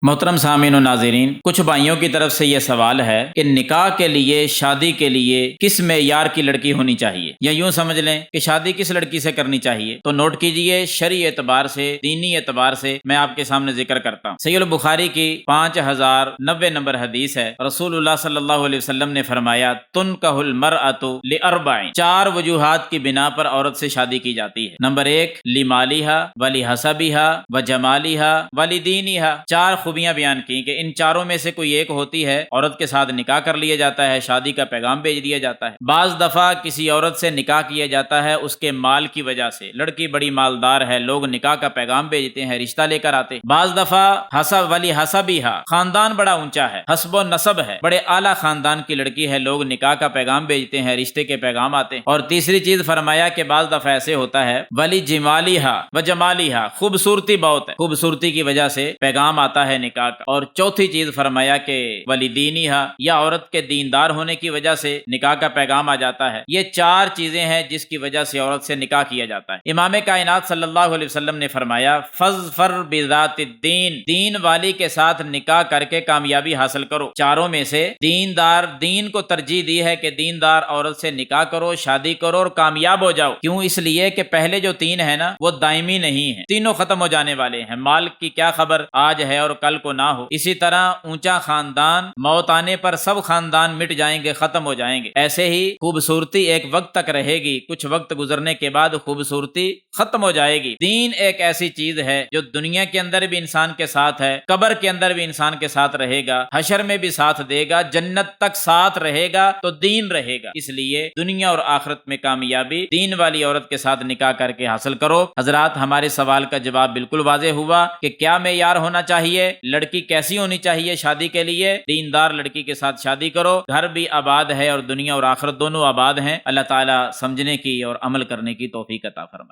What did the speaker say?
محترم سامعین و ناظرین، کچھ بھائیوں کی طرف سے یہ سوال ہے کہ نکاح کے لیے، شادی کے لیے کس معیار کی لڑکی ہونی چاہیے، یا یوں سمجھ لیں کہ شادی کس لڑکی سے کرنی چاہیے۔ تو نوٹ کیجئے، شرعی اعتبار سے، دینی اعتبار سے میں آپ کے سامنے ذکر کرتا ہوں۔ صحیح البخاری کی 5090 نمبر حدیث ہے، رسول اللہ صلی اللہ علیہ وسلم نے فرمایا، تنکح المرأۃ لاربع، 4 وجوہات کی بنا پر عورت سے شادی کی جاتی ہے۔ نمبر 1، لمالہا ولحسبہا وجمالہا ولدینہا، 4 خوبیاں بیان کی کہ ان چاروں میں سے کوئی ایک ہوتی ہے، عورت کے ساتھ نکاح کر لیا جاتا ہے، شادی کا پیغام بھیج دیا جاتا ہے۔ بعض دفعہ کسی عورت سے نکاح کیا جاتا ہے اس کے مال کی وجہ سے، لڑکی بڑی مالدار ہے، لوگ نکاح کا پیغام بھیجتے ہیں، رشتہ لے کر آتے۔ بعض دفعہ حسب ولی حسبیہا، خاندان بڑا اونچا ہے، حسب و نسب ہے، بڑے اعلیٰ خاندان کی لڑکی ہے، لوگ نکاح کا پیغام بھیجتے ہیں، رشتے کے پیغام آتے ہیں۔ اور تیسری چیز فرمایا کہ بعض دفعہ ایسے ہوتا ہے، ولی جمالیہا وجمالیہا، خوبصورتی بہت ہے، خوبصورتی کی وجہ سے پیغام آتا ہے نکاح کا۔ اور چوتھی چیز فرمایا کہ ولیدینہا، یا عورت کے دیندار ہونے کی وجہ سے نکاح کا پیغام آ جاتا ہے۔ یہ 4 چیزیں ہیں جس کی وجہ سے عورت سے نکاح کیا جاتا ہے۔ امام کائنات صلی اللہ علیہ وسلم نے فرمایا، فاظفر بذات الدین، دین والی کے ساتھ نکاح کر کے کامیابی حاصل کرو۔ چاروں میں سے دیندار، دین کو ترجیح دی ہے کہ دیندار عورت سے نکاح کرو، شادی کرو اور کامیاب ہو جاؤ۔ کیوں؟ اس لیے کہ پہلے جو 3 ہیں نا، وہ دائمی نہیں ہیں، تینوں ختم ہو جانے والے ہیں۔ مال کی کیا خبر، آج ہے اور کل کو نہ ہو۔ اسی طرح اونچا خاندان، موت آنے پر سب خاندان مٹ جائیں گے، ختم ہو جائیں گے۔ ایسے ہی خوبصورتی ایک وقت تک رہے گی، کچھ وقت گزرنے کے بعد خوبصورتی ختم ہو جائے گی۔ دین ایک ایسی چیز ہے جو دنیا کے اندر بھی انسان کے ساتھ ہے، قبر کے اندر بھی انسان کے ساتھ رہے گا، حشر میں بھی ساتھ دے گا، جنت تک ساتھ رہے گا تو دین رہے گا۔ اس لیے دنیا اور آخرت میں کامیابی دین والی عورت کے ساتھ نکاح کر کے حاصل کرو۔ حضرات، ہمارے سوال کا جواب بالکل واضح ہوا کہ کیا معیار ہونا چاہیے، لڑکی کیسی ہونی چاہیے شادی کے لیے۔ دیندار لڑکی کے ساتھ شادی کرو، گھر بھی آباد ہے اور دنیا اور آخرت دونوں آباد ہیں۔ اللہ تعالیٰ سمجھنے کی اور عمل کرنے کی توفیق عطا فرمائے۔